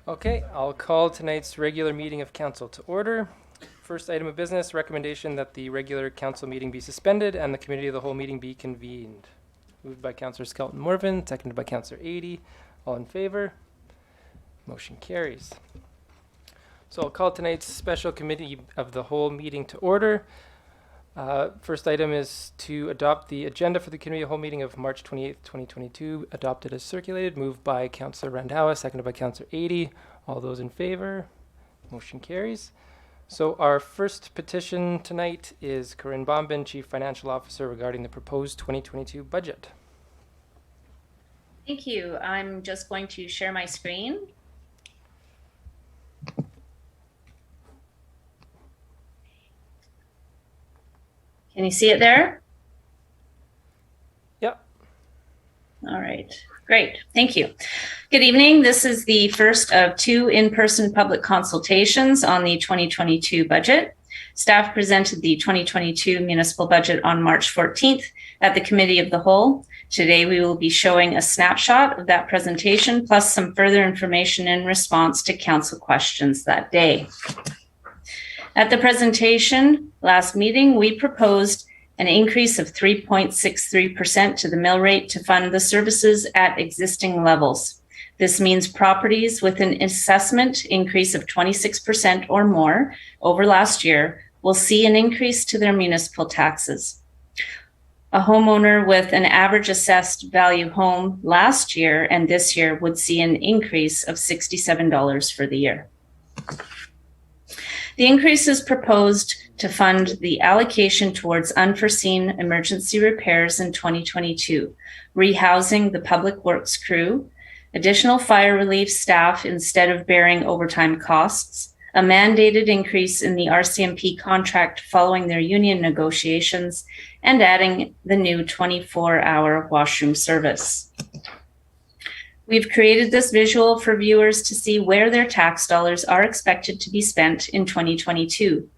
Okay, I'll call tonight's regular meeting of council to order. First item of business, recommendation that the regular council meeting be suspended and the committee of the whole meeting be convened. Moved by Councillor Skelton Morvan, seconded by Councillor Adey. All in favor? Motion carries. So I'll call tonight's special committee of the whole meeting to order. First item is to adopt the agenda for the committee of the whole meeting of March 28th, 2022, adopted as circulated, moved by Councillor Randhawa, seconded by Councillor Adey. All those in favor? Motion carries. So our first petition tonight is Corinne Bombin, Chief Financial Officer, regarding the proposed 2022 budget. Thank you. I'm just going to share my screen. Can you see it there? Yep. All right. Great. Thank you. Good evening. This is the first of two in-person public consultations on the 2022 budget. Staff presented the 2022 municipal budget on March 14th at the Committee of the Whole. Today, we will be showing a snapshot of that presentation, plus some further information in response to council questions that day. At the presentation last meeting, we proposed an increase of 3.63% to the mill rate to fund the services at existing levels. This means properties with an assessment increase of 26% or more over last year will see an increase to their municipal taxes. A homeowner with an average assessed value home last year and this year would see an increase of $67 for the year. The increase is proposed to fund the allocation towards unforeseen emergency repairs in 2022, rehousing the public works crew, additional fire relief staff instead of bearing overtime costs, a mandated increase in the RCMP contract following their union negotiations, and adding the new 24-hour washroom service. We've created this visual for viewers to see where their tax dollars are expected to be spent in 2022.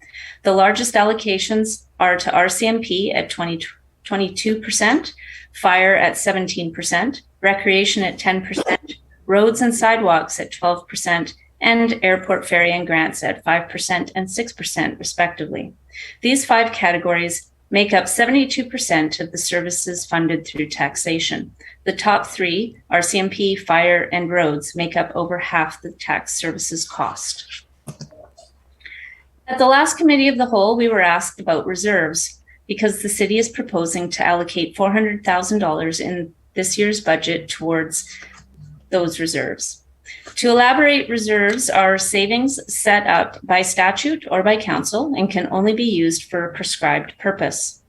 The largest allocations are to RCMP at 22%, fire at 17%, recreation at 10%, roads and sidewalks at 12%, and airport ferry and grants at 5% and 6% respectively. These five categories make up 72% of the services funded through taxation. The top three, RCMP, fire, and roads, make up over half the tax services cost. At the last Committee of the Whole, we were asked about reserves because the city is proposing to allocate $400,000 in this year's budget towards those reserves. To elaborate, reserves are savings set up by statute or by council and can only be used for a prescribed purpose.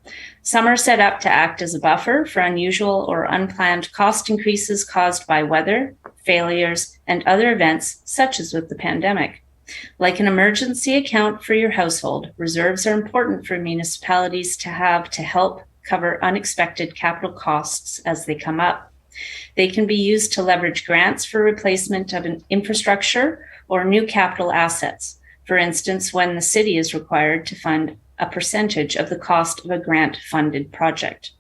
Some are set up to act as a buffer for unusual or unplanned cost increases caused by weather, failures, and other events, such as with the pandemic. Like an emergency account for your household, reserves are important for municipalities to have to help cover unexpected capital costs as they come up. They can be used to leverage grants for replacement of an infrastructure or new capital assets. For instance, when the city is required to fund a percentage of the cost of a grant-funded project.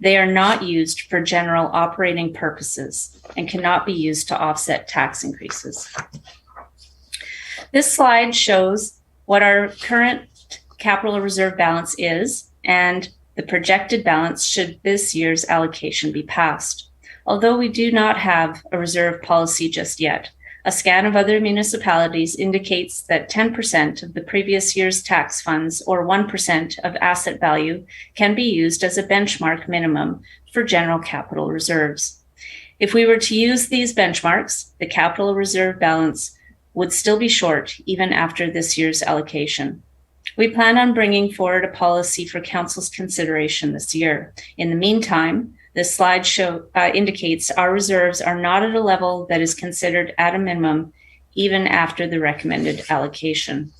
They are not used for general operating purposes and cannot be used to offset tax increases. This slide shows what our current capital reserve balance is and the projected balance should this year's allocation be passed. Although we do not have a reserve policy just yet, a scan of other municipalities indicates that 10% of the previous year's tax funds or 1% of asset value can be used as a benchmark minimum for general capital reserves. If we were to use these benchmarks, the capital reserve balance would still be short even after this year's allocation. We plan on bringing forward a policy for council's consideration this year. In the meantime, this slide indicates our reserves are not at a level that is considered at a minimum, even after the recommended allocation.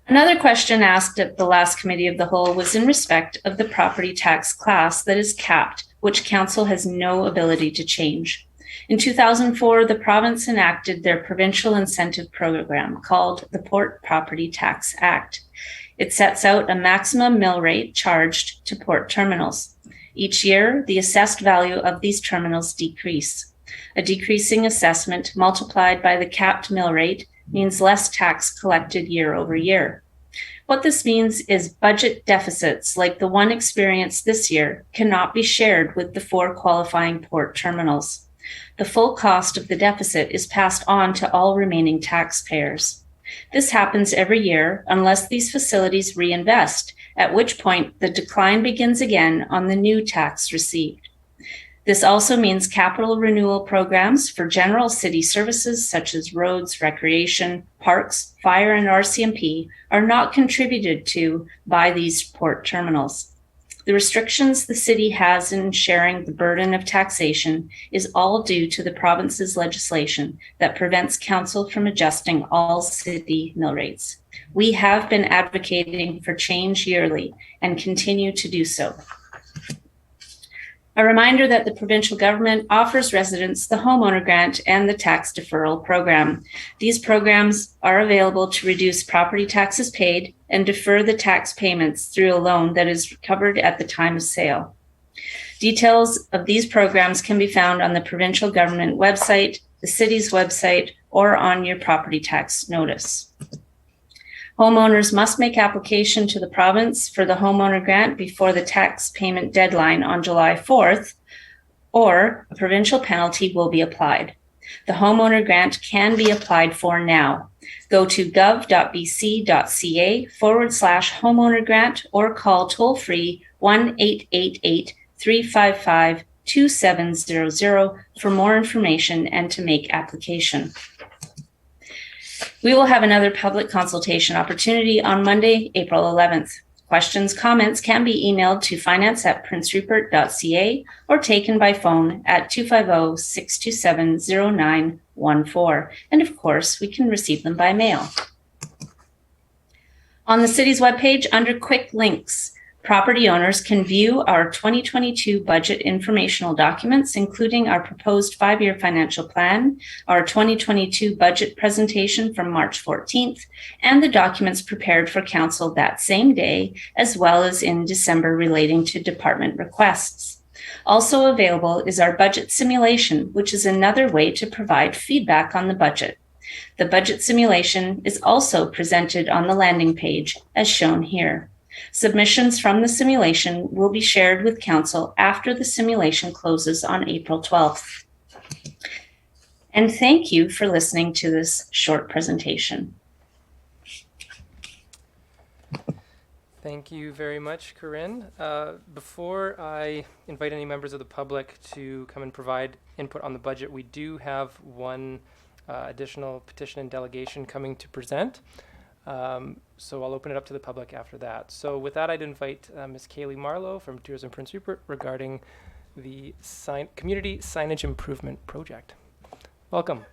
Another question asked at the last Committee of the Whole was in respect of the property tax class that is capped, which council has no ability to change. In 2004, the province enacted their provincial incentive program called the Port Property Tax Act. It sets out a maximum mill rate charged to port terminals. Each year, the assessed value of these terminals decrease. A decreasing assessment multiplied by the capped mill rate means less tax collected year over year. What this means is budget deficits like the one experienced this year cannot be shared with the 4 qualifying port terminals. The full cost of the deficit is passed on to all remaining taxpayers. This happens every year unless these facilities reinvest, at which point the decline begins again on the new tax received. This also means capital renewal programs for general city services such as roads, recreation, parks, fire, and RCMP are not contributed to by these port terminals. The restrictions the city has in sharing the burden of taxation is all due to the province's legislation that prevents council from adjusting all city mill rates. We have been advocating for change yearly and continue to do so. A reminder that the provincial government offers residents the homeowner grant and the tax deferral program. These programs are available to reduce property taxes paid and defer the tax payments through a loan that is recovered at the time of sale. Details of these programs can be found on the provincial government website, the city's website, or on your property tax notice. Homeowners must make application to the province for the homeowner grant before the tax payment deadline on July 4th, or a provincial penalty will be applied. The homeowner grant can be applied for now. Go to gov.bc.ca/homeowner grant or call toll-free 1-888-355-2700 for more information and to make application. We will have another public consultation opportunity on Monday, April 11th. Questions, comments can be emailed to finance@princerupert.ca or taken by phone at 250-627-0914. And of course, we can receive them by mail. On the city's webpage, under quick links, property owners can view our 2022 budget informational documents, including our proposed 5-year financial plan, our 2022 budget presentation from March 14th, and the documents prepared for council that same day, as well as in December relating to department requests. Also available is our budget simulation, which is another way to provide feedback on the budget. The budget simulation is also presented on the landing page, as shown here. Submissions from the simulation will be shared with council after the simulation closes on April 12th. And thank you for listening to this short presentation. Thank you very much, Corinne. Before I invite any members of the public to come and provide input on the budget, we do have one additional petition and delegation coming to present. So I'll open it up to the public after that. So with that, I'd invite Ms. Kaylee Marlowe from Tourism Prince Rupert regarding the Community Signage Improvement Project. Welcome.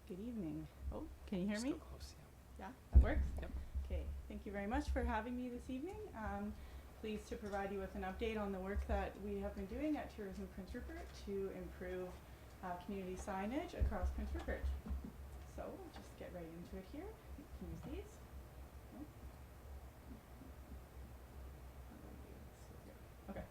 Good evening. Oh, can you hear me? Still close, Yeah, that works? Yep. Okay, thank you very much for having me this evening. Pleased to provide you with an update on the work that we have been doing at Tourism Prince Rupert to improve community signage across Prince Rupert. So we'll just get right into it here. You can use these. No? Okay.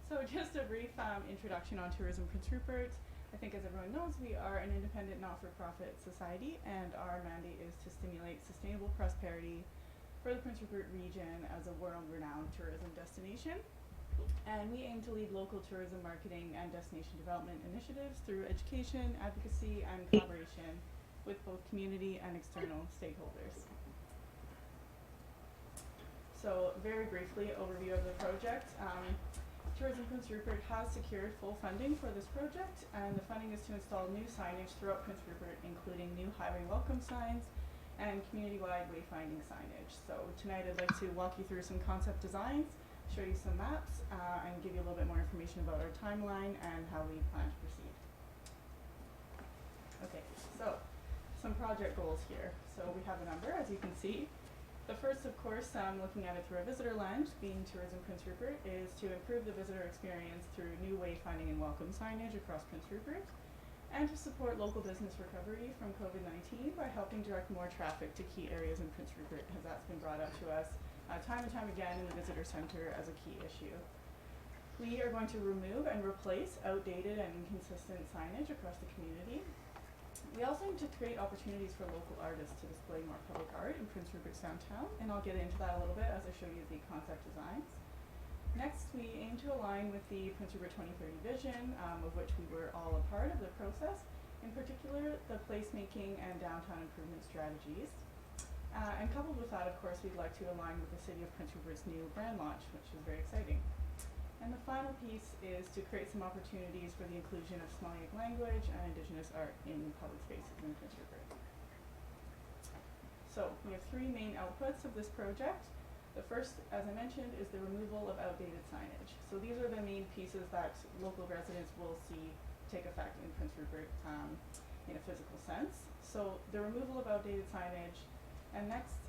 So just a brief introduction on Tourism Prince Rupert. I think as everyone knows, we are an independent not-for-profit society, and our mandate is to stimulate sustainable prosperity for the Prince Rupert region as a world-renowned tourism destination. And we aim to lead local tourism marketing and destination development initiatives through education, advocacy, and collaboration with both community and external stakeholders. So very briefly, overview of the project. Tourism Prince Rupert has secured full funding for this project, and the funding is to install new signage throughout Prince Rupert, including new highway welcome signs and community-wide wayfinding signage. So tonight I'd like to walk you through some concept designs, show you some maps, and give you a little bit more information about our timeline and how we plan to proceed. Okay, so some project goals here. So we have a number, as you can see. The first, of course, looking at it through a visitor lens, being Tourism Prince Rupert, is to improve the visitor experience through new wayfinding and welcome signage across Prince Rupert. and to support local business recovery from COVID-19 by helping direct more traffic to key areas in Prince Rupert, as that's been brought up to us time and time again in the visitor center as a key issue. We are going to remove and replace outdated and inconsistent signage across the community. We also need to create opportunities for local artists to display more public art in Prince Rupert's downtown, and I'll get into that a little bit as I show you the concept designs. Next, we aim to align with the Prince Rupert 2030 vision, of which we were all a part of the process, in particular the placemaking and downtown improvement strategies. And coupled with that, of course, we'd like to align with the City of Prince Rupert's new brand launch, which is very exciting. And the final piece is to create some opportunities for the inclusion of Smalleq language and Indigenous art in public spaces in Prince Rupert. So we have three main outputs of this project. The first, as I mentioned, is the removal of outdated signage. So these are the main pieces that local residents will see take effect in Prince Rupert in a physical sense. So the removal of outdated signage, and next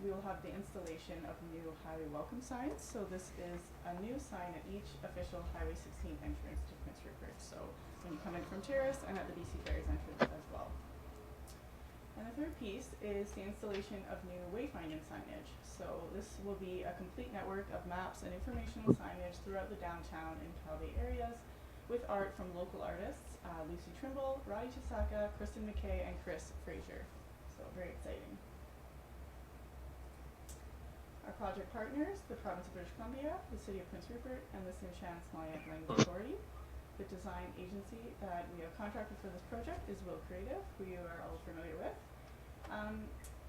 we will have the installation of new highway welcome signs. So this is a new sign at each official Highway 16 entrance to Prince Rupert. So when you come in from Terrace and at the BC Ferries entrance as well. And the third piece is the installation of new wayfinding signage. So this will be a complete network of maps and informational signage throughout the downtown and Calgary areas with art from local artists, Lucy Trimble, Roddy Chisaka, Kristen McKay, and Chris Fraser. So very exciting. Our project partners, the Province of British Columbia, the City of Prince Rupert, and the Tsimshian Smalleq Language Authority. The design agency that we have contracted for this project is Will Creative, who you are all familiar with.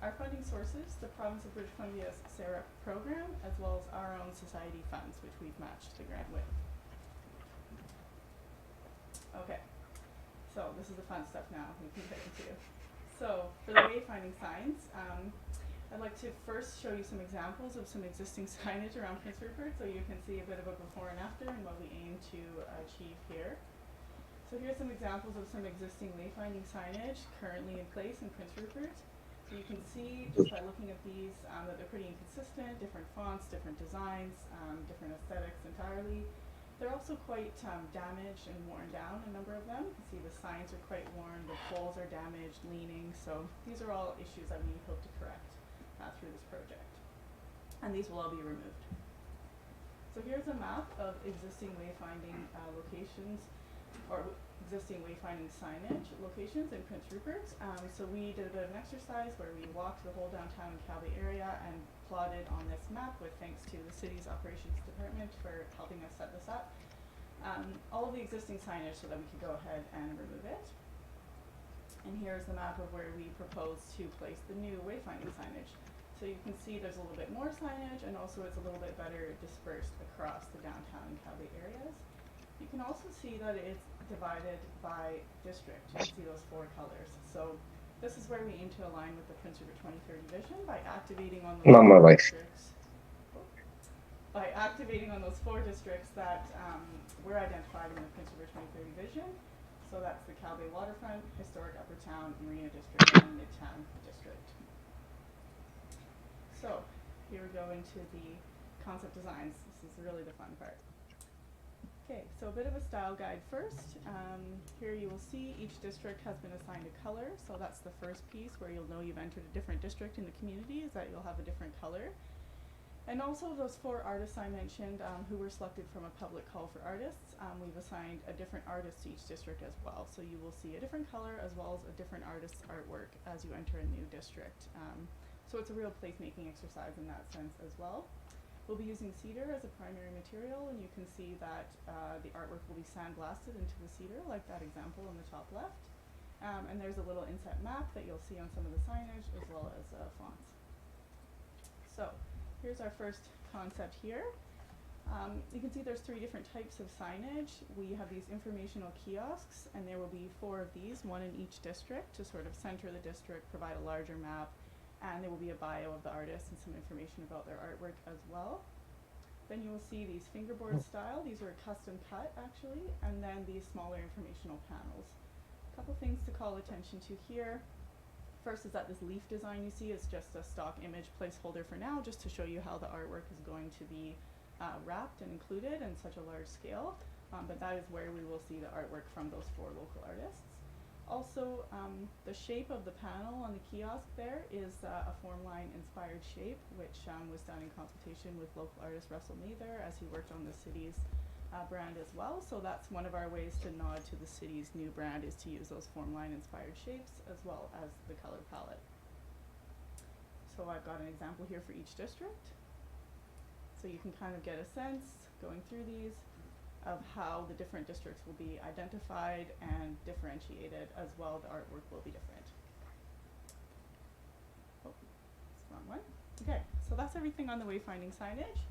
Our funding sources, the Province of British Columbia's SARA program, as well as our own society funds, which we've matched the grant with. Okay, so this is the fun stuff now we can get into. So for the wayfinding signs, I'd like to first show you some examples of some existing signage around Prince Rupert so you can see a bit of a before and after and what we aim to achieve here. So here's some examples of some existing wayfinding signage currently in place in Prince Rupert. So you can see just by looking at these that they're pretty inconsistent, different fonts, different designs, different aesthetics entirely. They're also quite damaged and worn down, a number of them. You can see the signs are quite worn, the poles are damaged, leaning. So these are all issues that we hope to correct through this project. And these will all be removed. So here's a map of existing wayfinding locations, or existing wayfinding signage locations in Prince Rupert. So we did a bit of an exercise where we walked the whole downtown Calgary area and plotted on this map with thanks to the city's operations department for helping us set this up. All of the existing signage so that we could go ahead and remove it. And here's the map of where we propose to place the new wayfinding signage. So you can see there's a little bit more signage, and also it's a little bit better dispersed across the downtown and Calgary areas. You can also see that it's divided by district. You can see those four colors. So this is where we aim to align with the Prince Rupert 2030 vision by activating on those four districts. By activating on those four districts that were identified in the Prince Rupert 2030 vision. So that's the Calgary Waterfront, Historic Upper Town, Marina District, and Midtown District. So here we go into the concept designs. This is really the fun part. Okay, so a bit of a style guide first. Here you will see each district has been assigned a color. So that's the first piece where you'll know you've entered a different district in the community, is that you'll have a different color. And also those four artists I mentioned who were selected from a public call for artists, we've assigned a different artist to each district as well. So you will see a different color as well as a different artist's artwork as you enter a new district. So it's a real placemaking exercise in that sense as well. We'll be using cedar as a primary material, and you can see that the artwork will be sandblasted into the cedar, like that example in the top left. And there's a little inset map that you'll see on some of the signage as well as fonts. So here's our first concept here. You can see there's three different types of signage. We have these informational kiosks, and there will be four of these, one in each district to sort of center the district, provide a larger map, and there will be a bio of the artist and some information about their artwork as well. Then you will see these fingerboard style. These are custom cut actually, and then these smaller informational panels. A couple things to call attention to here. First is that this leaf design you see is just a stock image placeholder for now, just to show you how the artwork is going to be wrapped and included in such a large scale. But that is where we will see the artwork from those four local artists. Also, the shape of the panel on the kiosk there is a form line inspired shape, which was done in consultation with local artist Russell Mather as he worked on the city's brand as well. So that's one of our ways to nod to the city's new brand, is to use those form line inspired shapes as well as the color palette. So I've got an example here for each district. So you can kind of get a sense, going through these, of how the different districts will be identified and differentiated as well. The artwork will be different. Oh, that's the wrong one. Okay, so that's everything on the wayfinding signage.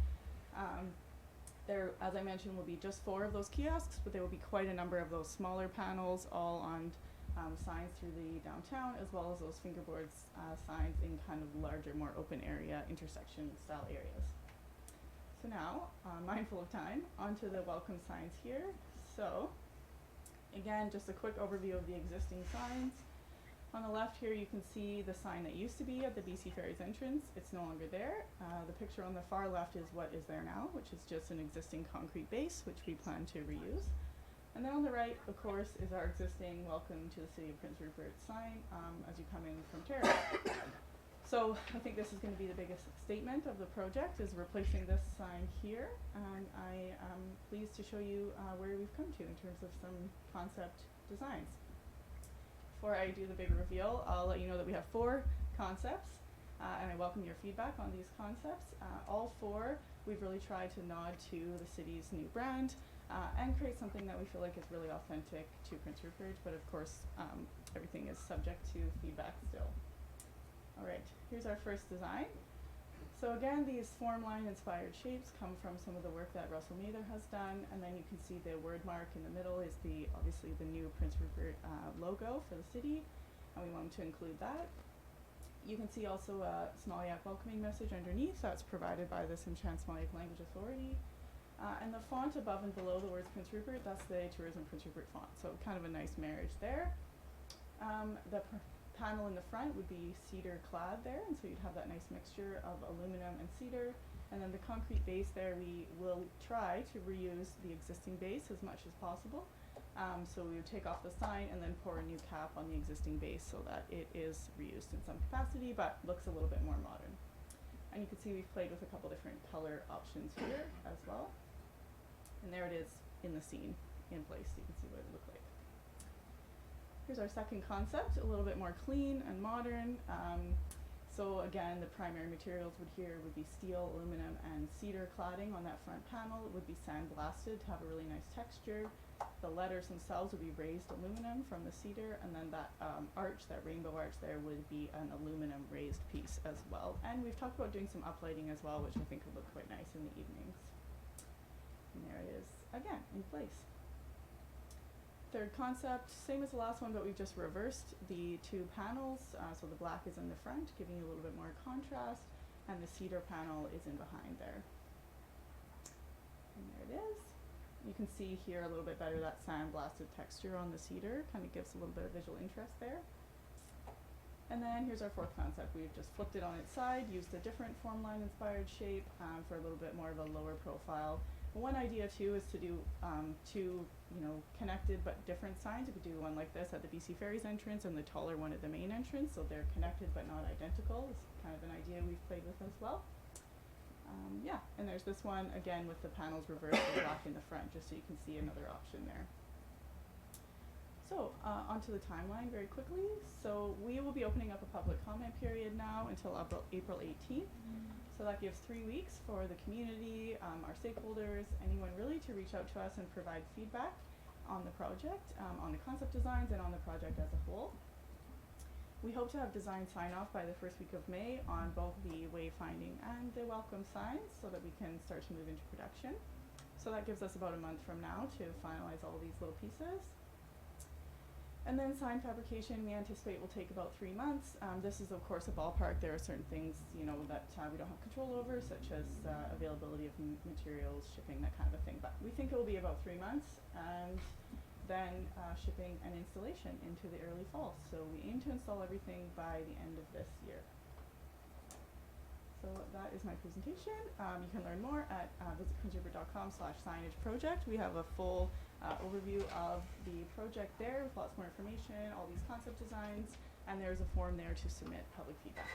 There, as I mentioned, will be just 4 of those kiosks, but there will be quite a number of those smaller panels, all on signs through the downtown, as well as those fingerboards signs in kind of larger, more open area, intersection style areas. So now, mindful of time, onto the welcome signs here. So, again, just a quick overview of the existing signs. On the left here, you can see the sign that used to be at the BC Ferries entrance. It's no longer there. The picture on the far left is what is there now, which is just an existing concrete base, which we plan to reuse. And then on the right, of course, is our existing Welcome to the City of Prince Rupert sign as you come in from Terrace. So I think this is going to be the biggest statement of the project, is replacing this sign here. And I am pleased to show you where we've come to in terms of some concept designs. Before I do the big reveal, I'll let you know that we have 4 concepts, and I welcome your feedback on these concepts. All 4, we've really tried to nod to the city's new brand and create something that we feel like is really authentic to Prince Rupert, but of course everything is subject to feedback still. Alright, here's our first design. So again, these form line inspired shapes come from some of the work that Russell Mather has done, and then you can see the word mark in the middle is obviously the new Prince Rupert logo for the city, and we wanted to include that. You can see also a Smaliak welcoming message underneath that's provided by the Tsimshian Smaliak Language Authority. And the font above and below the words Prince Rupert, that's the Tourism Prince Rupert font, so kind of a nice marriage there. The panel in the front would be cedar clad there, and so you'd have that nice mixture of aluminum and cedar. And then the concrete base there, we will try to reuse the existing base as much as possible. So we would take off the sign and then pour a new cap on the existing base so that it is reused in some capacity, but looks a little bit more modern. And you can see we've played with a couple different color options here as well. And there it is in the scene in place. You can see what it would look like. Here's our second concept, a little bit more clean and modern. So again, the primary materials would be steel, aluminum, and cedar cladding on that front panel. It would be sandblasted to have a really nice texture. The letters themselves would be raised aluminum from the cedar, and then that arch, that rainbow arch there, would be an aluminum raised piece as well. And we've talked about doing some uplighting as well, which I think would look quite nice in the evenings. And there it is, again, in place. Third concept, same as the last one, but we've just reversed the 2 panels. So the black is in the front, giving you a little bit more contrast, and the cedar panel is in behind there. And there it is. You can see here a little bit better that sandblasted texture on the cedar, kind of gives a little bit of visual interest there. And then here's our 4th concept. We've just flipped it on its side, used a different form line inspired shape for a little bit more of a lower profile. One idea too is to do 2, connected but different signs. You could do one like this at the BC Ferries entrance and the taller one at the main entrance, so they're connected but not identical. It's kind of an idea we've played with as well. Yeah, and there's this one again with the panels reversed and black in the front, just so you can see another option there. So onto the timeline very quickly. So we will be opening up a public comment period now until April 18th. So that gives 3 weeks for the community, our stakeholders, anyone really to reach out to us and provide feedback on the project, on the concept designs and on the project as a whole. We hope to have design sign off by the first week of May on both the wayfinding and the welcome signs so that we can start to move into production. So that gives us about a month from now to finalize all these little pieces. And then sign fabrication we anticipate will take about 3 months. This is of course a ballpark. There are certain things that we don't have control over, such as availability of materials, shipping, that kind of a thing. But we think it will be about 3 months, and then shipping and installation into the early fall. So we aim to install everything by the end of this year. So that is my presentation. You can learn more at visitprincerupert.com/signage project. We have a full overview of the project there with lots more information, all these concept designs, and there's a form there to submit public feedback.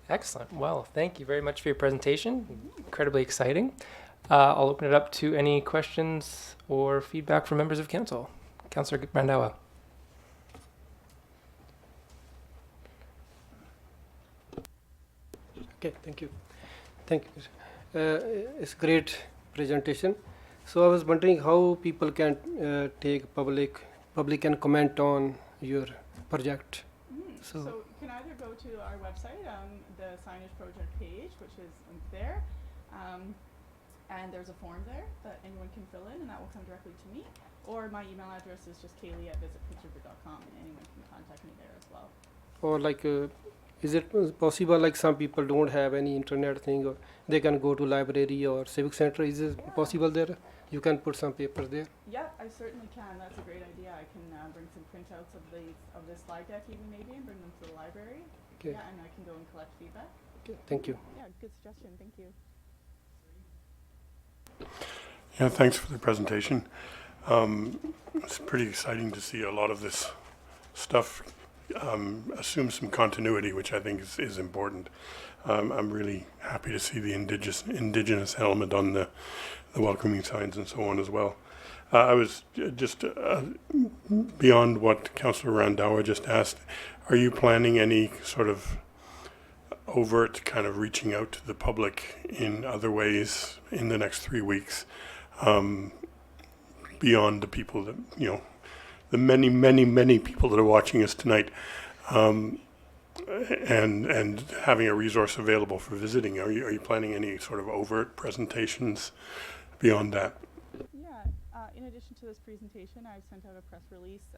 Excellent. Well, thank you very much for your presentation. Incredibly exciting. I'll open it up to any questions or feedback from members of council. Councillor Brandawa. Okay, thank you. Thank you. It's great presentation. So I was wondering how people can take public and comment on your project. So you can either go to our website, the signage project page, which is linked there, and there's a form there that anyone can fill in, and that will come directly to me. Or my email address is just kaylee@visitprintrupert.com, and anyone can contact me there as well. Or like, is it possible like some people don't have any internet thing, or they can go to library or civic center? Is it possible there? You can put some papers there. Yeah, I certainly can. That's a great idea. I can bring some printouts of this slide deck even maybe and bring them to the library. Okay. Yeah, and I can go and collect feedback. Okay. Thank you. Yeah, good suggestion. Thank you. Yeah, thanks for the presentation. It's pretty exciting to see a lot of this stuff assume some continuity, which I think is important. I'm really happy to see the indigenous element on the welcoming signs and so on as well. I was just beyond what Councillor Randawa just asked. Are you planning any sort of overt kind of reaching out to the public in other ways in the next 3 weeks, beyond the people that, you know, the many people that are watching us tonight, and having a resource available for visiting? Are you planning any sort of overt presentations beyond that? Yeah, in addition to this presentation, I've sent out a press release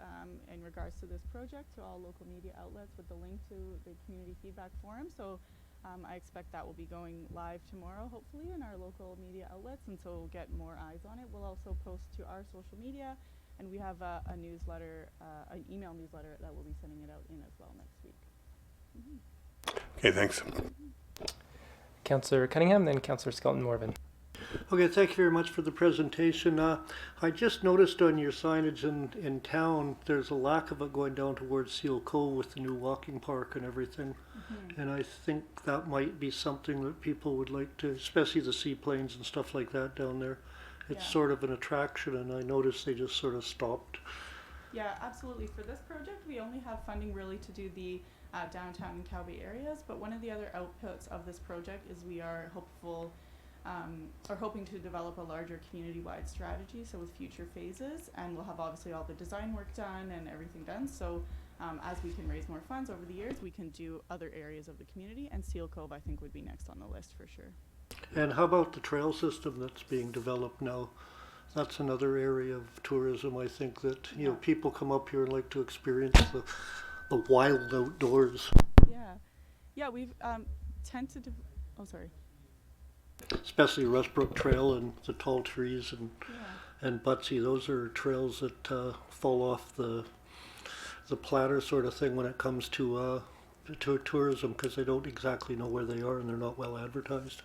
in regards to this project to all local media outlets with the link to the community feedback forum. So I expect that will be going live tomorrow, hopefully, in our local media outlets, and so we'll get more eyes on it. We'll also post to our social media, and we have a newsletter, an email newsletter that we'll be sending it out in as well next week. Okay, thanks. Councillor Cunningham, then Councillor Skelton Morvan. Okay, thank you very much for the presentation. I just noticed on your signage in town, there's a lack of it going down towards Seal Cove with the new walking park and everything. And I think that might be something that people would like to, especially the seaplanes and stuff like that down there. It's Yeah. sort of an attraction, and I noticed they just sort of stopped. Yeah, absolutely. For this project, we only have funding really to do the downtown and Calgary areas, but one of the other outputs of this project is we are hoping to develop a larger community-wide strategy, so with future phases, and we'll have obviously all the design work done and everything done, so as we can raise more funds over the years, we can do other areas of the community, and Seal Cove I think would be next on the list for sure. And how about the trail system that's being developed now? That's another area of tourism, I think, that, you know, people come up here and like to experience the wild outdoors. Yeah, we've tentative, oh sorry. Especially Rustbrook Trail and the tall trees Yeah. and Butsy. Those are trails that fall off the platter sort of thing when it comes to tourism, because they don't exactly know where they are and they're not well advertised.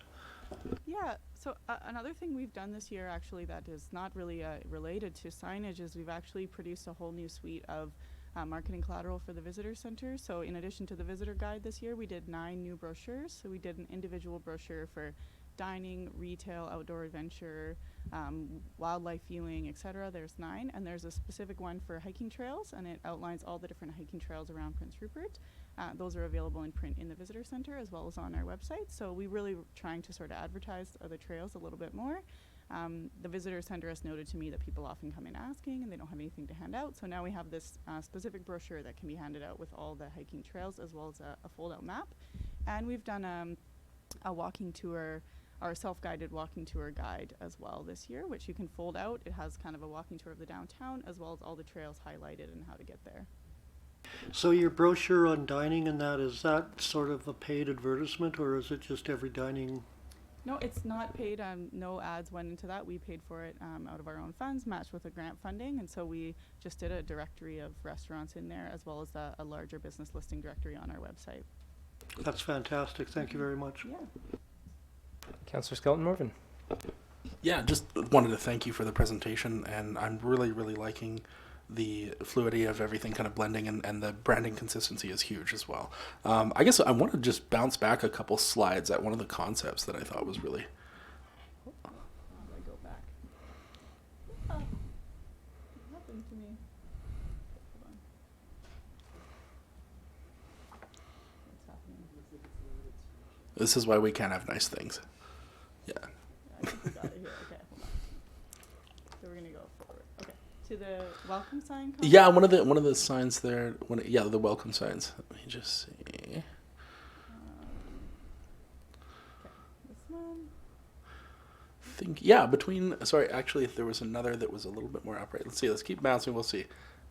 Yeah, so another thing we've done this year actually that is not really related to signage is we've actually produced a whole new suite of marketing collateral for the visitor center. So in addition to the visitor guide this year, we did 9 new brochures. So we did an individual brochure for dining, retail, outdoor adventure, wildlife viewing, etc. There's 9, and there's a specific one for hiking trails, and it outlines all the different hiking trails around Prince Rupert. Those are available in print in the visitor center as well as on our website. So we really trying to sort of advertise the trails a little bit more. The visitor center has noted to me that people often come in asking and they don't have anything to hand out. So now we have this specific brochure that can be handed out with all the hiking trails as well as a fold-out map. And we've done a walking tour, our self-guided walking tour guide as well this year, which you can fold out. It has kind of a walking tour of the downtown as well as all the trails highlighted and how to get there. So your brochure on dining and that, is that sort of a paid advertisement, or is it just every dining? No, it's not paid. No ads went into that. We paid for it out of our own funds, matched with a grant funding, and so we just did a directory of restaurants in there as well as a larger business listing directory on our website. That's fantastic. Thank you very much. Yeah. Councillor Skelton Morvan. Yeah, just wanted to thank you for the presentation, and I'm really, really liking the fluidity of everything kind of blending, and the branding consistency is huge as well. I guess I want to just bounce back a couple slides at one of the concepts that I thought was really. How do I go back? Oh, what happened to me? Hold on. What's happening? This is why we can't have nice things. Yeah. I think we got it here. Okay, hold on. So we're gonna go forward. Okay, to the welcome sign. Concept? Yeah, one of the signs there. The welcome signs. Let me just see. Okay, this one. Sorry, actually, there was another that was a little bit more upright. Let's see. Let's keep bouncing. We'll see.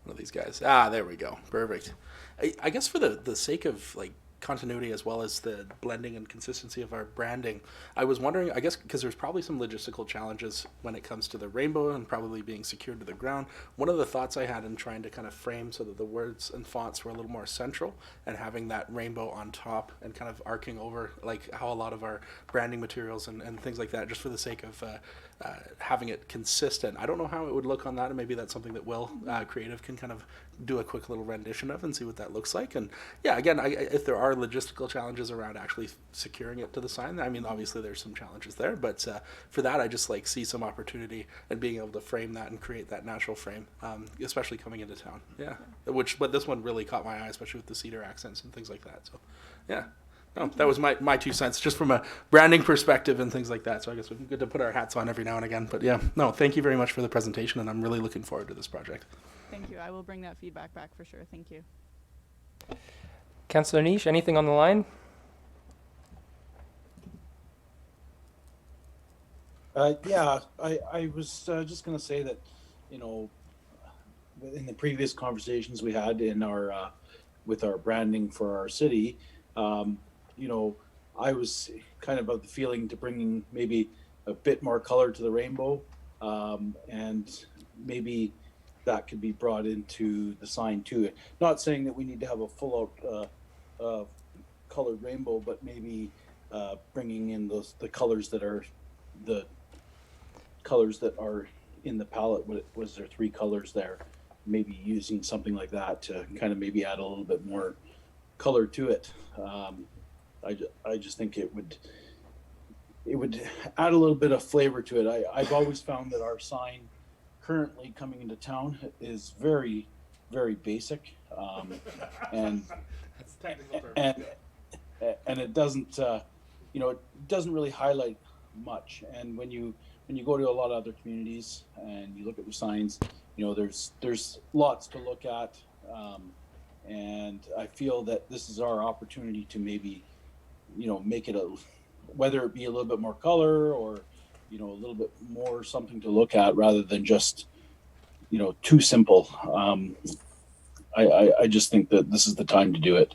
One of these guys. There we go. Perfect. I guess for the sake of like continuity as well as the blending and consistency of our branding, I was wondering, I guess, because there's probably some logistical challenges when it comes to the rainbow and probably being secured to the ground. One of the thoughts I had in trying to kind of frame so that the words and fonts were a little more central and having that rainbow on top and kind of arcing over, like how a lot of our branding materials and things like that, just for the sake of having it consistent. I don't know how it would look on that, and maybe that's something that Will Creative can kind of do a quick little rendition of and see what that looks like. And yeah, again, if there are logistical challenges around actually securing it to the sign, I mean, obviously there's some challenges there, but for that, I just like see some opportunity and being able to frame that and create that natural frame, especially coming into town. Yeah, but this one really caught my eye, especially with the cedar accents and things like that. So yeah. No, that was my 2 cents, just from a branding perspective and things like that. So I guess it's good to put our hats on every now and again. But yeah, no, thank you very much for the presentation, and I'm really looking forward to this project. Thank you. I will bring that feedback back for sure. Thank you. Councillor Niche, anything on the line? Yeah, I was just going to say that, you know, in the previous conversations we had in our with our branding for our city, you know, I was kind of the feeling to bringing maybe a bit more color to the rainbow, and maybe that could be brought into the sign too. Not saying that we need to have a full out colored rainbow, but maybe bringing in the colors that are the colors that are in the palette. Was there 3 colors there? Maybe using something like that to kind of maybe add a little bit more color to it. I just think it would add a little bit of flavor to it. I've always found that our sign currently coming into town is very, very basic, and it doesn't you know, it doesn't really highlight much. And when you go to a lot of other communities and you look at their signs, you know, there's lots to look at, and I feel that this is our opportunity to maybe, you know, make it whether it be a little bit more color or, you know, a little bit more something to look at rather than just, you know, too simple. I just think that this is the time to do it.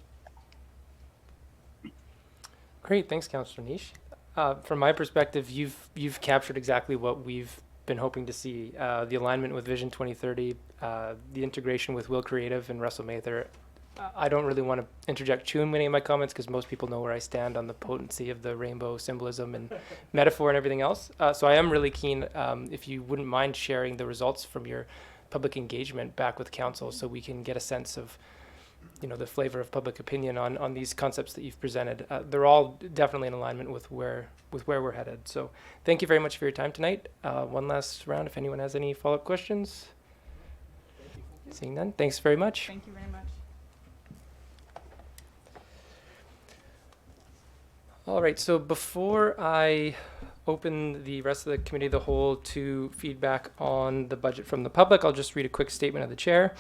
Great, thanks, Councillor Niche. From my perspective, you've captured exactly what we've been hoping to see: the alignment with Vision 2030, the integration with Will Creative and Russell Mather. I don't really want to interject too many of my comments because most people know where I stand on the potency of the rainbow symbolism and metaphor and everything else. So I am really keen if you wouldn't mind sharing the results from your public engagement back with council, so we can get a sense of, you know, the flavor of public opinion on these concepts that you've presented. They're all definitely in alignment with where we're headed. So thank you very much for your time tonight. One last round if anyone has any follow-up questions. Seeing none, thanks very much. Thank you very much. All right, so before I open the rest of the committee of the whole to feedback on the budget from the public, I'll just read a quick statement of the chair.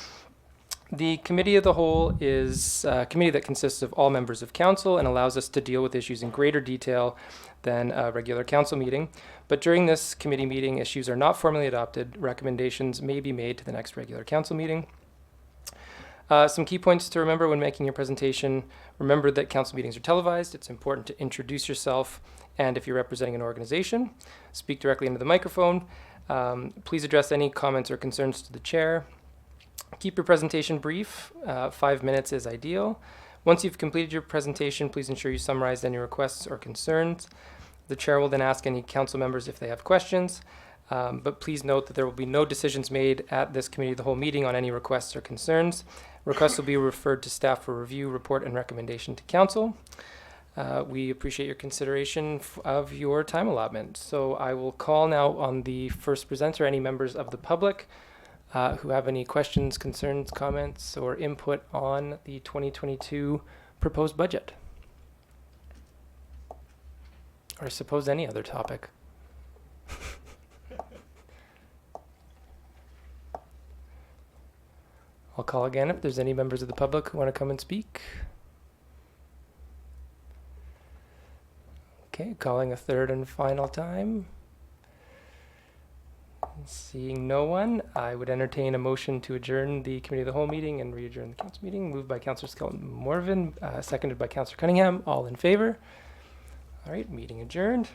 The committee of the whole is a committee that consists of all members of council and allows us to deal with issues in greater detail than a regular council meeting. But during this committee meeting, issues are not formally adopted. Recommendations may be made to the next regular council meeting. Some key points to remember when making your presentation: remember that council meetings are televised. It's important to introduce yourself, and if you're representing an organization, speak directly into the microphone. Please address any comments or concerns to the chair. Keep your presentation brief. 5 minutes is ideal. Once you've completed your presentation, please ensure you summarize any requests or concerns. The chair will then ask any council members if they have questions. But please note that there will be no decisions made at this committee of the whole meeting on any requests or concerns. Requests will be referred to staff for review, report, and recommendation to council. We appreciate your consideration of your time allotment. So I will call now on the first presenter, any members of the public who have any questions, concerns, comments, or input on the 2022 proposed budget. Or I suppose any other topic. I'll call again if there's any members of the public who want to come and speak. Okay, calling a third and final time. Seeing no one, I would entertain a motion to adjourn the committee of the whole meeting and re-adjourn the council meeting. Moved by Councillor Skelton Morvan, seconded by Councillor Cunningham. All in favor? All right, meeting adjourned.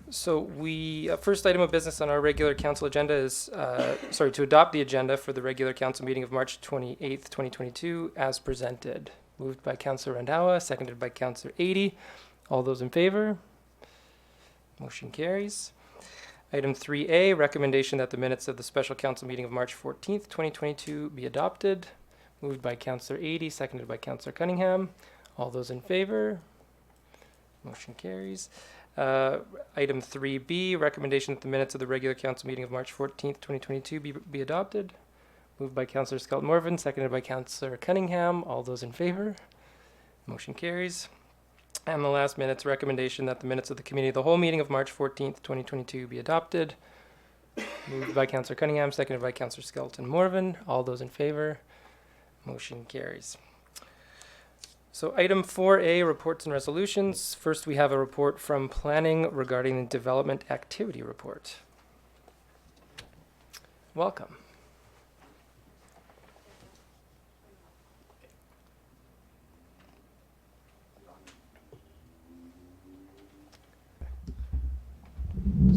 So we, first item of business on our regular council agenda is, to adopt the agenda for the regular council meeting of March 28th, 2022 as presented. Moved by Councillor Randhawa, seconded by Councillor Adie. All those in favor? Motion carries. Item 3A, recommendation that the minutes of the special council meeting of March 14th, 2022 be adopted. Moved by Councillor Adie, seconded by Councillor Cunningham. All those in favor? Motion carries. Item 3B, recommendation that the minutes of the regular council meeting of March 14th, 2022 be adopted. Moved by Councillor Skelton Morvan, seconded by Councillor Cunningham. All those in favor? Motion carries. And the last minute's recommendation that the minutes of the committee of the whole meeting of March 14th, 2022 be adopted. Moved by Councillor Cunningham, seconded by Councillor Skelton Morvan. All those in favor? Motion carries. So item 4A, reports and resolutions. First, we have a report from planning regarding the development activity report. Welcome.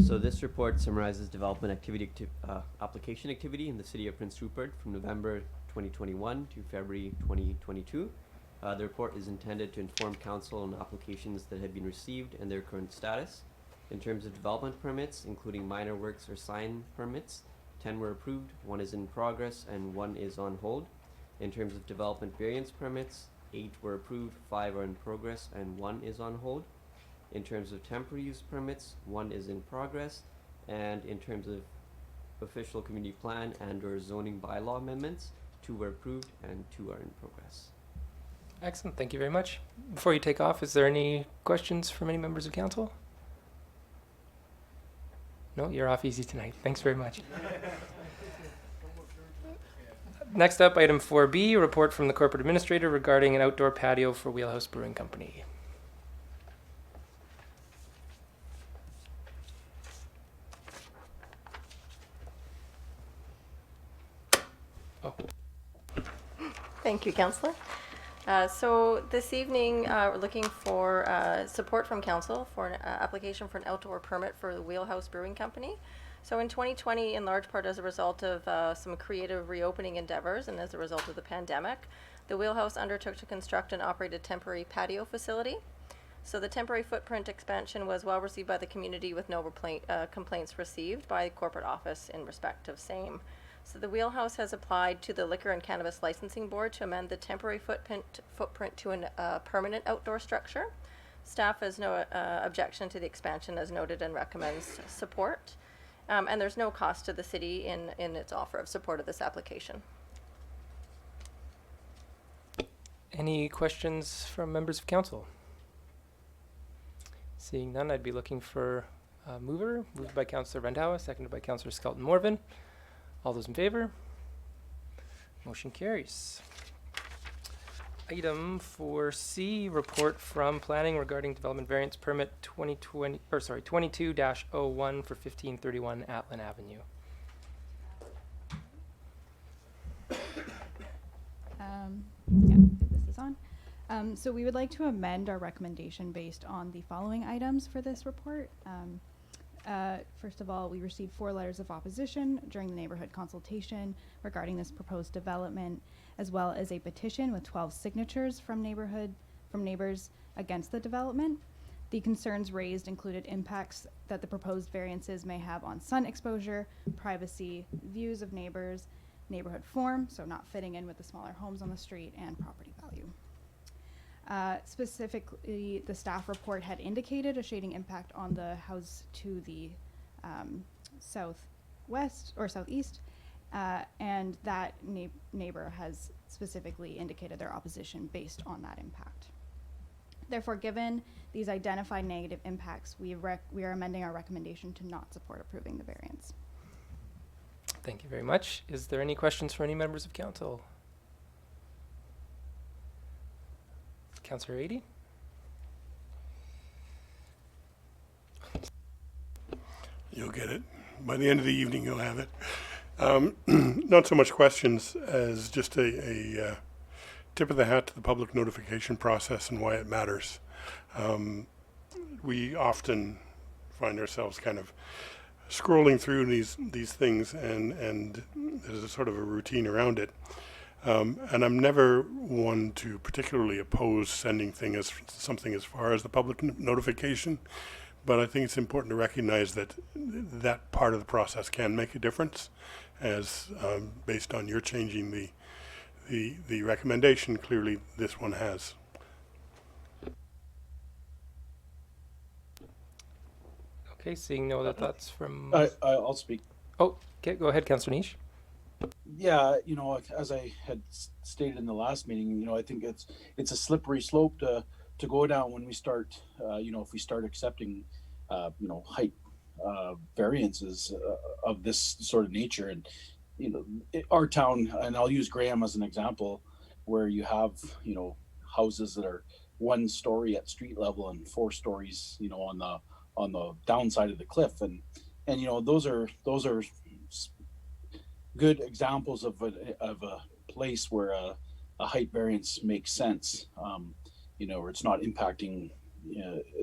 So this report summarizes development application activity in the city of Prince Rupert from November 2021 to February 2022. The report is intended to inform council on applications that have been received and their current status. In terms of development permits, including minor works or sign permits, 10 were approved, 1 is in progress, and 1 is on hold. In terms of development variance permits, 8 were approved, 5 are in progress, and 1 is on hold. In terms of temporary use permits, 1 is in progress, and in terms of official community plan and or zoning bylaw amendments, 2 were approved and 2 are in progress. Excellent, thank you very much. Before you take off, is there any questions from any members of council? No, you're off easy tonight. Thanks very much. Next up, item 4B, report from the corporate administrator regarding an outdoor patio for Wheelhouse Brewing Company. Oh. Thank you, Councillor. So this evening, we're looking for support from Council for an application for an outdoor permit for the Wheelhouse Brewing Company. So in 2020, in large part as a result of some creative reopening endeavors and as a result of the pandemic, the Wheelhouse undertook to construct and operate a temporary patio facility. So the temporary footprint expansion was well received by the community with no complaints received by the corporate office in respect of same. So the Wheelhouse has applied to the Liquor and Cannabis Licensing Board to amend the temporary footprint to a permanent outdoor structure. Staff has no objection to the expansion as noted and recommends support. And there's no cost to the city in its offer of support of this application. Any questions from members of council? Seeing none, I'd be looking for a mover. Moved by Councillor Randhawa, seconded by Councillor Skelton Morvan. All those in favor? Motion carries. Item 4C, report from planning regarding development variance permit 22-01 for 1531 Atlin Avenue. This is on. So we would like to amend our recommendation based on the following items for this report. First of all, we received 4 letters of opposition during the neighborhood consultation regarding this proposed development, as well as a petition with 12 signatures from neighborhood from neighbors against the development. The concerns raised included impacts that the proposed variances may have on sun exposure, privacy, views of neighbors, neighborhood form, so not fitting in with the smaller homes on the street, and property value. Specifically, the staff report had indicated a shading impact on the house to the southwest or southeast, and that neighbor has specifically indicated their opposition based on that impact. Therefore, given these identified negative impacts, we are amending our recommendation to not support approving the variance. Thank you very much. Is there any questions for any members of council? Councillor Adie? You'll get it. By the end of the evening, you'll have it. Not so much questions as just a tip of the hat to the public notification process and why it matters. We often find ourselves kind of scrolling through these things, and there's a sort of a routine around it. And I'm never one to particularly oppose sending something as far as the public notification, but I think it's important to recognize that that part of the process can make a difference, as based on your changing the recommendation, clearly this one has. Okay, seeing no other thoughts from... I'll speak. Oh, okay, go ahead, Councillor Niche. Yeah, you know, as I had stated in the last meeting, you know, I think it's a slippery slope to go down when we start, you know, if we start accepting, you know, height variances of this sort of nature. And, you know, our town, and I'll use Graham as an example, where you have, you know, houses that are 1 story at street level and 4 stories, you know, on the downside of the cliff. And you know, those are good examples of a place where a height variance makes sense, you know, or it's not impacting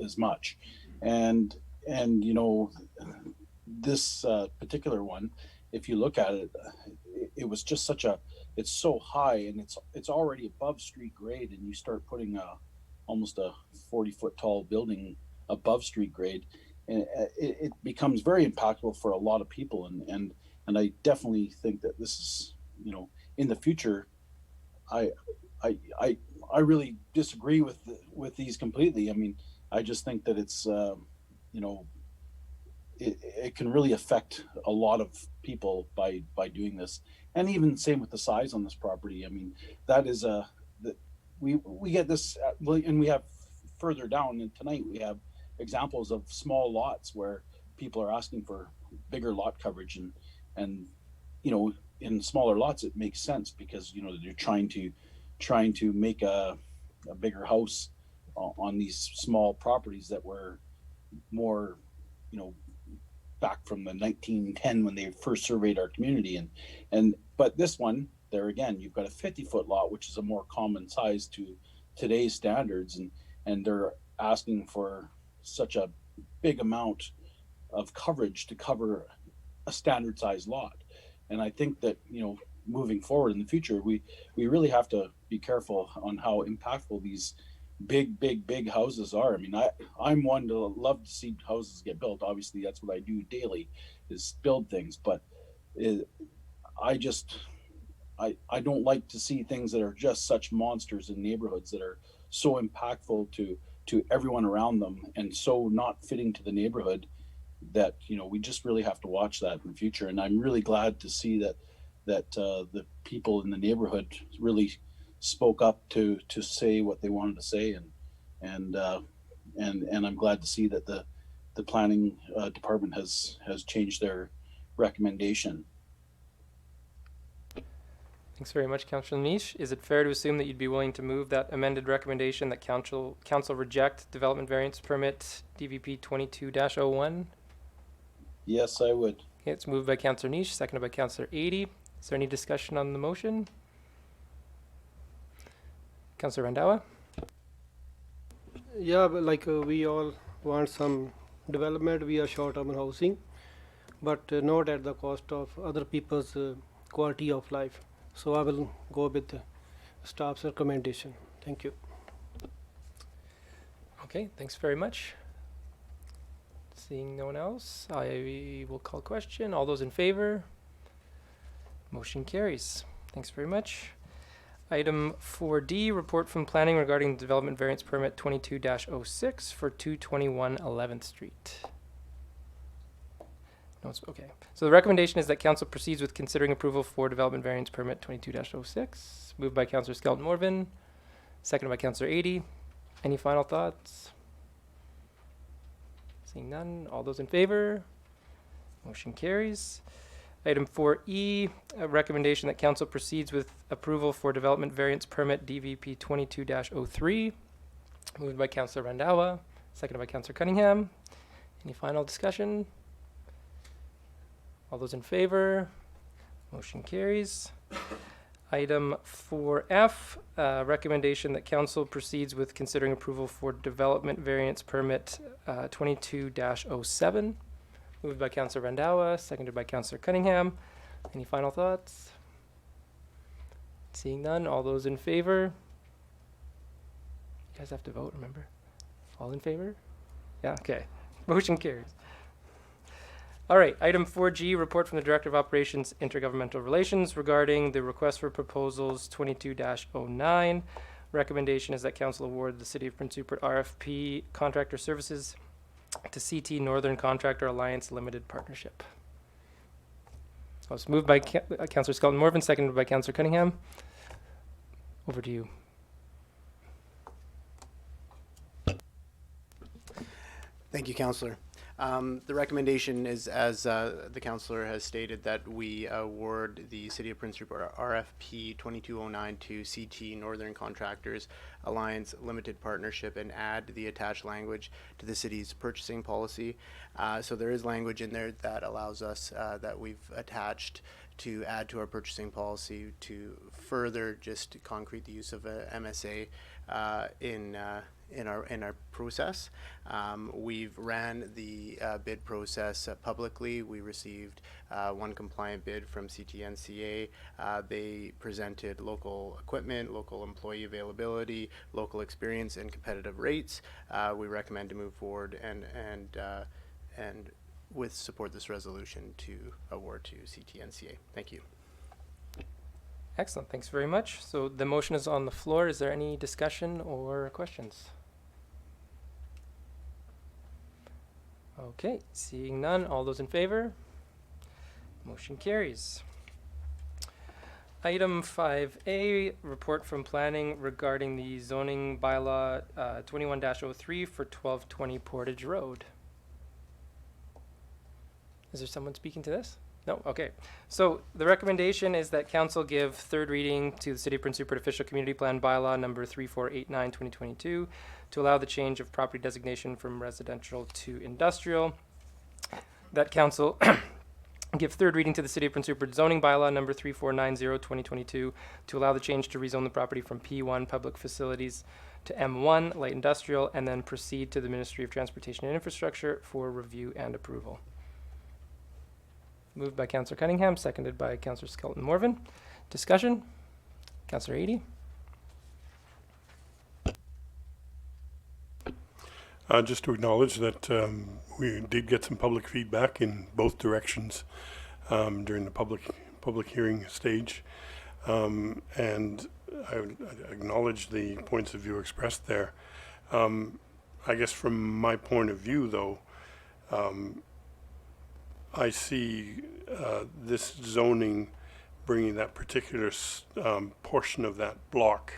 as much. And you know, this particular one, if you look at it, it was just it's so high, and it's already above street grade, and you start putting almost a 40-foot tall building above street grade, and it becomes very impactful for a lot of people. And I definitely think that this is, you know, in the future, I really disagree with these completely. I mean, I just think that it's, you know, it can really affect a lot of people by doing this. And even same with the size on this property. I mean, that is we get this, and we have further down, and tonight we have examples of small lots where people are asking for bigger lot coverage, and you know, in smaller lots it makes sense because, you know, they're trying to make a bigger house on these small properties that were more, you know, back from the 1910 when they first surveyed our community. But this one, there again, you've got a 50-foot lot, which is a more common size to today's standards, and they're asking for such a big amount of coverage to cover a standard size lot. And I think that, you know, moving forward in the future, we really have to be careful on how impactful these big houses are. I mean, I'm one to love to see houses get built. Obviously, that's what I do daily, is build things. But I don't like to see things that are just such monsters in neighborhoods that are so impactful to everyone around them and so not fitting to the neighborhood, that, you know, we just really have to watch that in the future. And I'm really glad to see that the people in the neighborhood really spoke up to say what they wanted to say, and I'm glad to see that the planning department has changed their recommendation. Thanks very much, Councillor Niche. Is it fair to assume that you'd be willing to move that amended recommendation that council reject development variance permit DVP 22-01? Yes, I would. Okay, it's moved by Councillor Niche, seconded by Councillor Adie. Is there any discussion on the motion? Councillor Randawa? Yeah, but like we all want some development. We are short on housing, but not at the cost of other people's quality of life. So I will go with the staff's recommendation. Thank you. Okay, thanks very much. Seeing no one else, I will call question. All those in favor? Motion carries. Thanks very much. Item 4D, report from planning regarding development variance permit 22-06 for 221 11th Street. No, it's okay. So the recommendation is that council proceeds with considering approval for development variance permit 22-06. Moved by Councillor Skelton Morvan, seconded by Councillor 80. Any final thoughts? Seeing none, all those in favor? Motion carries. Item 4E, a recommendation that council proceeds with approval for development variance permit DVP 22-03. Moved by Councillor Randawa, seconded by Councillor Cunningham. Any final discussion? All those in favor? Motion carries. Item 4F, recommendation that council proceeds with considering approval for development variance permit 22-07. Moved by Councillor Randawa, seconded by Councillor Cunningham. Any final thoughts? Seeing none, all those in favor? You guys have to vote, remember? All in favor? Yeah, okay. Motion carries. All right, item 4G, report from the Director of Operations Intergovernmental Relations regarding the request for proposals 22-09. Recommendation is that council award the City of Prince Rupert RFP contractor services to CT Northern Contractor Alliance Limited Partnership. So it's moved by Councillor Skelton Morvan, seconded by Councillor Cunningham. Over to you. Thank you, Councillor. The recommendation is, as the councillor has stated, that we award the City of Prince Rupert RFP 2209 to CT Northern Contractors Alliance Limited Partnership and add the attached language to the city's purchasing policy. So there is language in there that allows us, that we've attached to add to our purchasing policy to further just concrete the use of a MSA in our process. We've ran the bid process publicly. We received one compliant bid from CTNCA. They presented local equipment, local employee availability, local experience, and competitive rates. We recommend to move forward and with support this resolution to award to CTNCA. Thank you. Excellent, thanks very much. So the motion is on the floor. Is there any discussion or questions? Okay, seeing none, all those in favor? Motion carries. Item 5A, report from planning regarding the zoning bylaw 21-03 for 1220 Portage Road. Is there someone speaking to this? No? Okay. So the recommendation is that council give third reading to the City of Prince Rupert Official Community Plan Bylaw number 3489/2022 to allow the change of property designation from residential to industrial. That council give third reading to the City of Prince Rupert Zoning Bylaw number 3490/2022 to allow the change to rezone the property from P1 Public Facilities to M1 Light Industrial, and then proceed to the Ministry of Transportation and Infrastructure for review and approval. Moved by Councillor Cunningham, seconded by Councillor Skelton Morvan. Discussion? Councillor Eady. Just to acknowledge that we did get some public feedback in both directions during the public hearing stage, and I would acknowledge the points of view expressed there. I guess from my point of view, though, I see this zoning bringing that particular portion of that block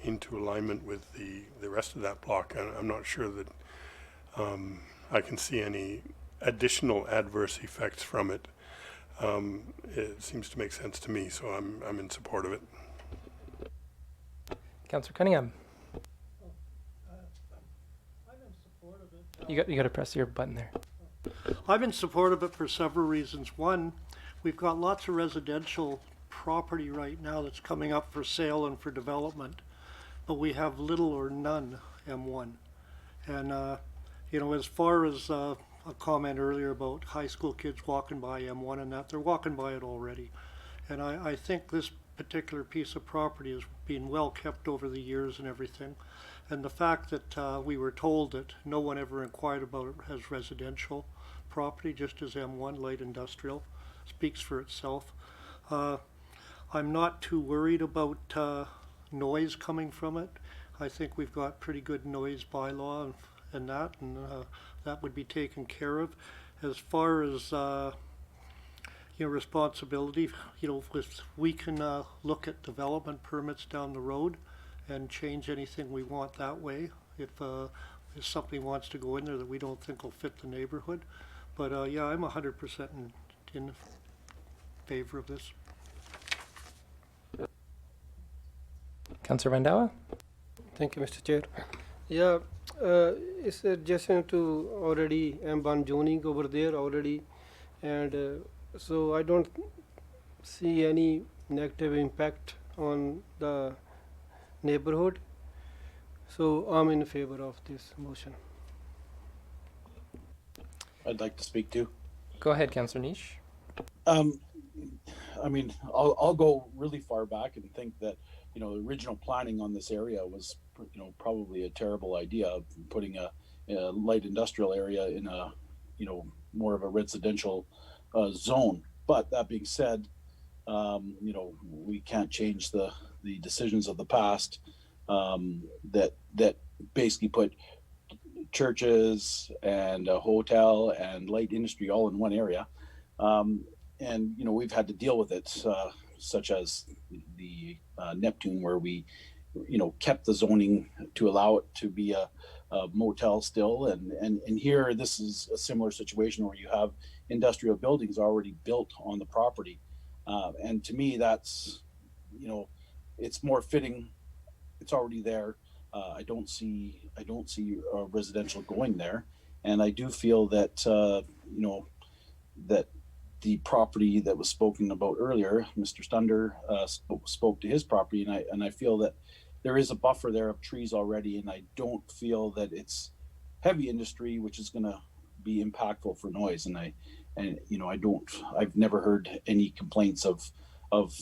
into alignment with the rest of that block. And I'm not sure that I can see any additional adverse effects from it. It seems to make sense to me, so I'm in support of it. Councillor Cunningham. I'm in support of it. You got to press your button there. I'm in support of it for several reasons. One, we've got lots of residential property right now that's coming up for sale and for development, but we have little or none M1. And, you know, as far as a comment earlier about high school kids walking by M1 and that, they're walking by it already. And I think this particular piece of property has been well kept over the years and everything. And the fact that we were told that no one ever inquired about it as residential property, just as M1 light industrial, speaks for itself. I'm not too worried about noise coming from it. I think we've got pretty good noise bylaw and that would be taken care of. As far as responsibility, if we can look at development permits down the road and change anything we want that way, if something wants to go in there that we don't think will fit the neighborhood. But yeah, I'm 100% in favor of this. Councillor Vandawa? Thank you, Mr. Chair. Yeah, it's adjacent to already M1 zoning over there already, and so I don't see any negative impact on the neighborhood. So I'm in favor of this motion. I'd like to speak to. Go ahead, Councillor Niche. I mean, I'll go really far back and think that, the original planning on this area was, probably a terrible idea, putting a light industrial area in a, more of a residential zone. But that being said, we can't change the decisions of the past that basically put churches and a hotel and light industry all in one area. And, we've had to deal with it, such as the Neptune, where we, kept the zoning to allow it to be a motel still. And here, this is a similar situation where you have industrial buildings already built on the property. And to me, that's, it's more fitting. It's already there. I don't see residential going there. And I do feel that, that the property that was spoken about earlier, Mr. Stunder spoke to his property, and I feel that there is a buffer there of trees already, and I don't feel that it's heavy industry, which is going to be impactful for noise. And I've never heard any complaints of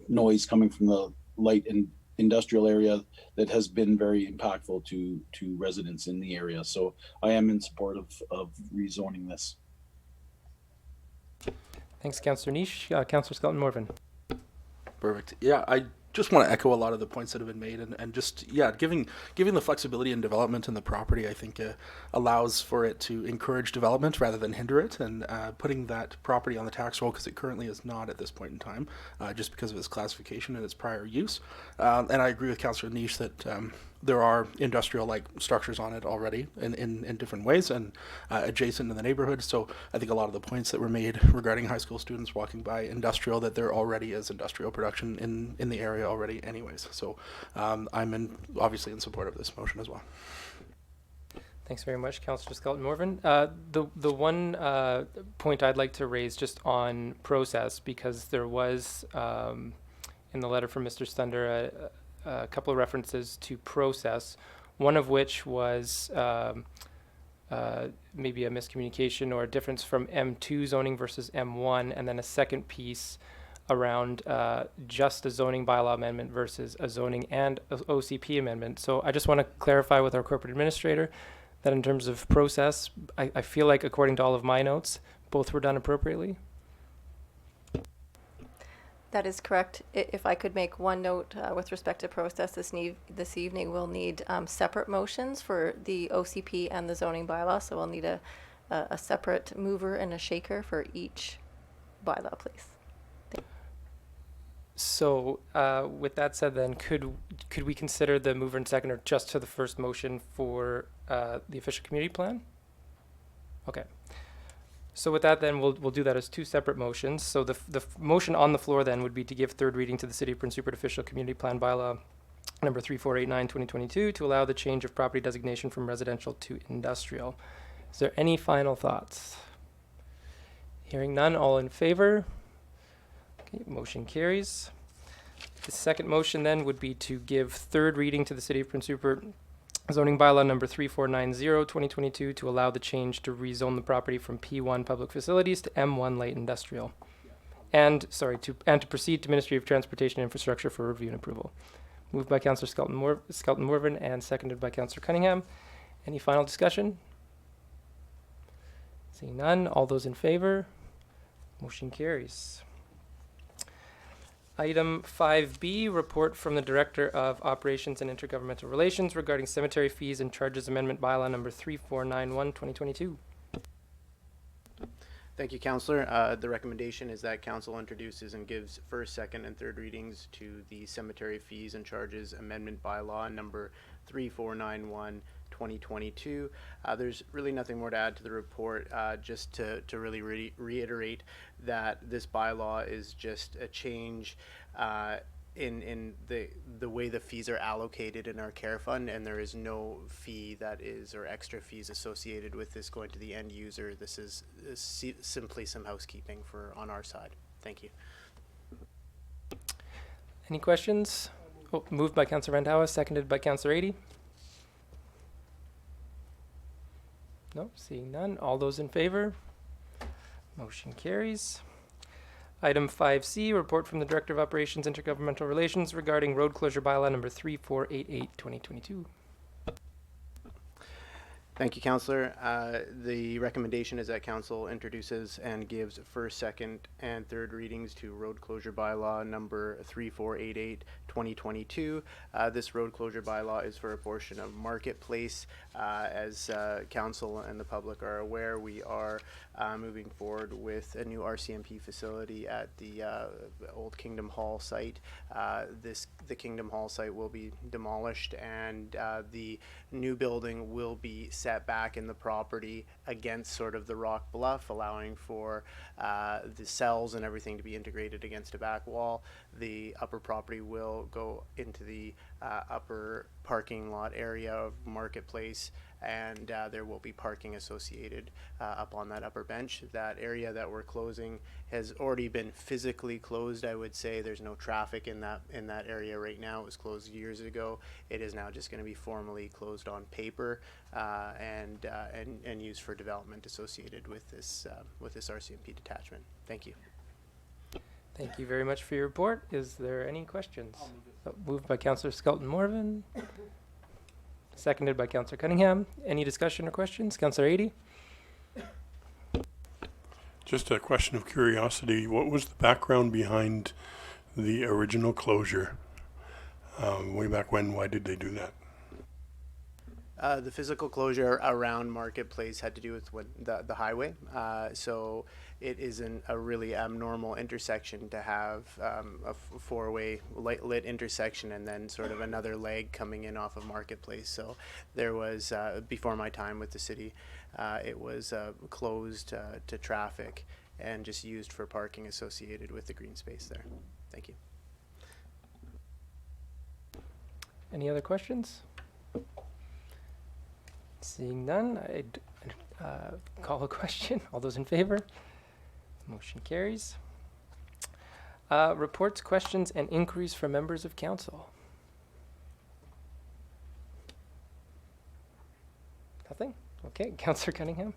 noise coming from the light and industrial area that has been very impactful to residents in the area. So I am in support of rezoning this. Thanks, Councillor Niche. Councillor Skelton Morvan. Perfect. Yeah, I just want to echo a lot of the points that have been made, and just, yeah, giving the flexibility and development in the property, I think allows for it to encourage development rather than hinder it, and putting that property on the tax roll, because it currently is not at this point in time, just because of its classification and its prior use. And I agree with Councillor Niche that there are industrial-like structures on it already in different ways and adjacent in the neighborhood. So I think a lot of the points that were made regarding high school students walking by industrial, that there already is industrial production in the area already anyways. So I'm obviously in support of this motion as well. Thanks very much, Councillor Skelton Morvan. The one point I'd like to raise just on process, because there was in the letter from Mr. Stunder a couple of references to process, one of which was maybe a miscommunication or a difference from M2 zoning versus M1, and then a second piece around just a zoning bylaw amendment versus a zoning and a OCP amendment. So I just want to clarify with our corporate administrator that in terms of process, I feel like according to all of my notes, both were done appropriately. That is correct. If I could make one note with respect to process this evening, we'll need separate motions for the OCP and the zoning bylaw. So we'll need a separate mover and a shaker for each bylaw, please. So with that said, then could we consider the mover and seconder just to the first motion for the official community plan? Okay. So with that, then we'll do that as two separate motions. So the motion on the floor then would be to give third reading to the City of Prince Rupert official community plan bylaw number 3489/2022 to allow the change of property designation from residential to industrial. Is there any final thoughts? Hearing none, all in favor? Okay, motion carries. The second motion then would be to give third reading to the City of Prince Rupert zoning bylaw number 3490/2022 to allow the change to rezone the property from P1 public facilities to M1 light industrial. and to proceed to Ministry of Transportation and Infrastructure for review and approval. Moved by Councillor Skelton Morvan and seconded by Councillor Cunningham. Any final discussion? Seeing none, all those in favor? Motion carries. Item 5B, report from the Director of Operations and Intergovernmental Relations regarding cemetery fees and charges amendment bylaw number 3491, 2022. Thank you, Councillor. The recommendation is that Council introduces and gives first, second, and third readings to the cemetery fees and charges amendment bylaw number 3491, 2022. There's really nothing more to add to the report, just to really reiterate that this bylaw is just a change in the way the fees are allocated in our care fund, and there is no fee that is, or extra fees associated with this going to the end user. This is simply some housekeeping on our side. Thank you. Any questions? Oh, moved by Councillor Randhawa, seconded by Councillor Adie. No, seeing none. All those in favor? Motion carries. Item 5C, report from the Director of Operations Intergovernmental Relations regarding road closure bylaw number 3488, 2022. Thank you, Councillor. The recommendation is that Council introduces and gives first, second, and third readings to road closure bylaw number 3488, 2022. This road closure bylaw is for a portion of Marketplace. As Council and the public are aware, we are moving forward with a new RCMP facility at the old Kingdom Hall site. The Kingdom Hall site will be demolished, and the new building will be set back in the property against sort of the rock bluff, allowing for the cells and everything to be integrated against a back wall. The upper property will go into the upper parking lot area of Marketplace, and there will be parking associated up on that upper bench. That area that we're closing has already been physically closed, I would say. There's no traffic in that area right now. It was closed years ago. It is now just going to be formally closed on paper and used for development associated with this RCMP detachment. Thank you. Thank you very much for your report. Is there any questions? Moved by Councillor Skelton Morvan, seconded by Councillor Cunningham. Any discussion or questions? Councillor Adie? Just a question of curiosity. What was the background behind the original closure? Way back when, why did they do that? The physical closure around Marketplace had to do with the highway. So it isn't a really abnormal intersection to have a four-way lit intersection and then sort of another leg coming in off of Marketplace. So there was, before my time with the city, it was closed to traffic and just used for parking associated with the green space there. Thank you. Any other questions? Seeing none, I'd call a question. All those in favor? Motion carries. Reports, questions, and inquiries from members of council. Nothing? Okay, Councillor Cunningham.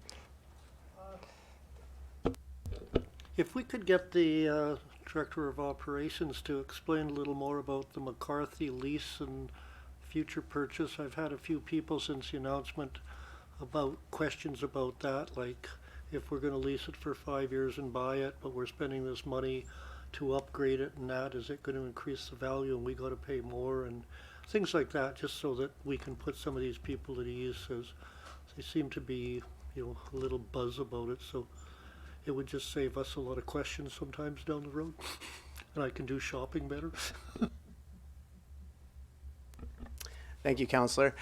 If we could get the Director of Operations to explain a little more about the McCarthy lease and future purchase. I've had a few people since the announcement about questions about that, like if we're going to lease it for 5 years and buy it, but we're spending this money to upgrade it and that, is it going to increase the value and we got to pay more, and things like that, just so that we can put some of these people at ease, as they seem to be, a little buzz about it. So it would just save us a lot of questions sometimes down the road, and I can do shopping better. Thank you, Councillor.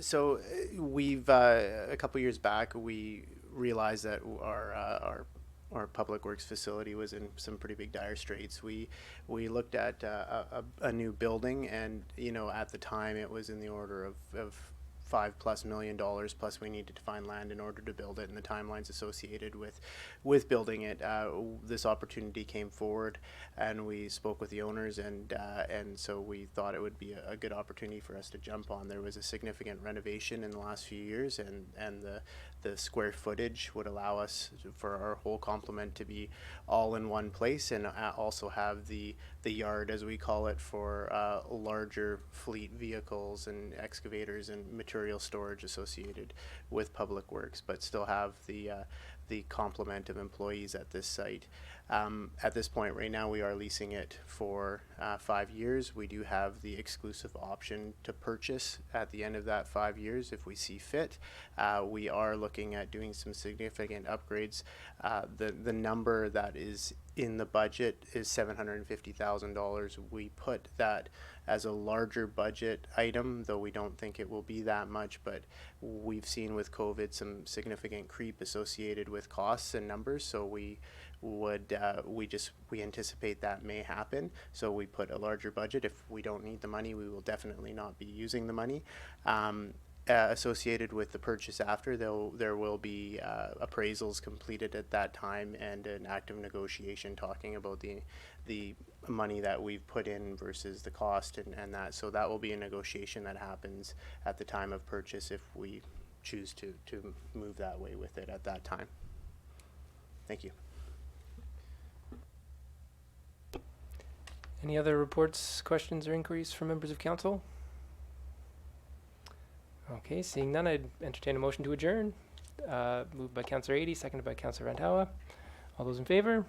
So we've a couple years back, we realized that our public works facility was in some pretty big dire straits. We looked at a new building, and at the time it was in the order of $5+ million, plus we needed to find land in order to build it, and the timelines associated with building it. This opportunity came forward, and we spoke with the owners, and so we thought it would be a good opportunity for us to jump on. There was a significant renovation in the last few years, and the square footage would allow us for our whole complement to be all in one place, and also have the yard, as we call it, for larger fleet vehicles and excavators and material storage associated with Public Works, but still have the complement of employees at this site. At this point right now, we are leasing it for 5 years. We do have the exclusive option to purchase at the end of that 5 years if we see fit. We are looking at doing some significant upgrades. The number that is in the budget is $750,000. We put that as a larger budget item, though we don't think it will be that much, but we've seen with COVID some significant creep associated with costs and numbers, so we anticipate that may happen, so we put a larger budget. If we don't need the money, we will definitely not be using the money. Associated with the purchase after, though, there will be appraisals completed at that time and an active negotiation talking about the money that we've put in versus the cost and that. So that will be a negotiation that happens at the time of purchase if we choose to move that way with it at that time. Thank you. Any other reports, questions, or inquiries from members of council? Okay, seeing none, I'd entertain a motion to adjourn. Moved by Councillor Adie, seconded by Councillor Randhawa. All those in favor?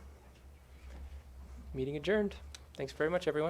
Meeting adjourned. Thanks very much, everyone.